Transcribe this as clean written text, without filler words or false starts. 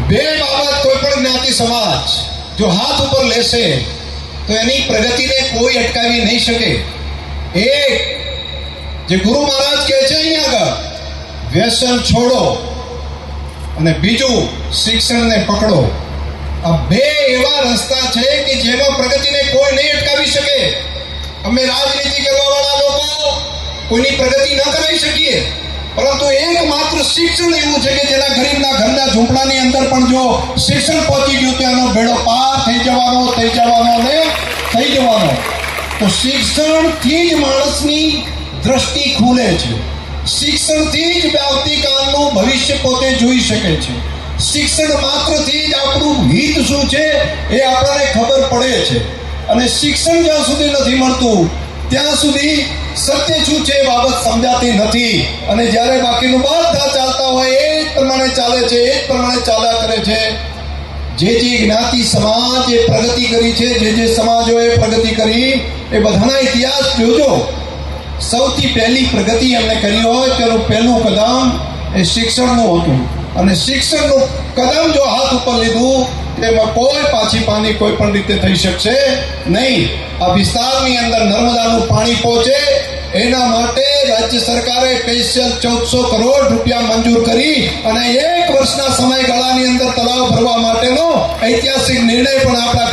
બે બાબત કોઈ પણ જ્ઞાતિ સમાજ જો હાથ ઉપર લેશે તો એની પ્રગતિને કોઈ અટકાવી નહીં શકે. એક જે ગુરુ મહારાજ કહે છે અહીંયા આગળ, વ્યસન છોડો, અને બીજું શિક્ષણને પકડો. આ બે એવા રસ્તા છે કે જેમાં પ્રગતિને કોઈ નહીં અટકાવી શકે. અમે રાજનીતિ કરવા વાળા લોકો કોઈની પ્રગતિ ન કરાવી શકીએ, પરંતુ એકમાત્ર શિક્ષણ એવું છે કે જેના ગરીબના ઘરના ઝૂંપડાની અંદર પણ જો શિક્ષણ પહોંચી ગયું તો એનો બેડો પાર થઈ જવાનો થઈ જવાનો. તો શિક્ષણથી જ માણસની દ્રષ્ટિ ખુલે છે. શિક્ષણથી જ આવતીકાલનું ભવિષ્ય પોતે જોઈ શકે છે. શિક્ષણ માત્રથી જ આપણું હિત શું છે એ આપણને ખબર પડે છે. અને શિક્ષણ જ્યાં સુધી નથી મળતું ત્યાં સુધી સત્ય શું છે એ બાબત સમજાતી નથી. અને જ્યારે બાકીનું બધા ચાલતા હોય એ જ પ્રમાણે ચાલે છે, એ જ પ્રમાણે ચાલ્યા કરે છે. જે જ્ઞાતિ સમાજ એ પ્રગતિ કરી છે, જે સમાજોએ પ્રગતિ કરી, એ બધાના ઇતિહાસ જોજો. સૌથી પહેલી પ્રગતિ એમણે કરી હોય તેનું પહેલું કદમ એ શિક્ષણનું હતું. અને શિક્ષણનું કદમ જો હાથ ઉપર લીધું તેમાં કોઈ પાછી પાની કોઈ પણ રીતે થઈ શકશે નહીં. આ વિસ્તારની અંદર નર્મદાનું પાણી પહોંચે એના માટે રાજ્ય સરકારે સ્પેશિયલ 1400 કરોડ રૂપિયા મંજૂર કરી અને 1 વર્ષના સમયગાળાની અંદર તળાવ ભરવા માટેનો ઐતિહાસિક નિર્ણય પણ આપણા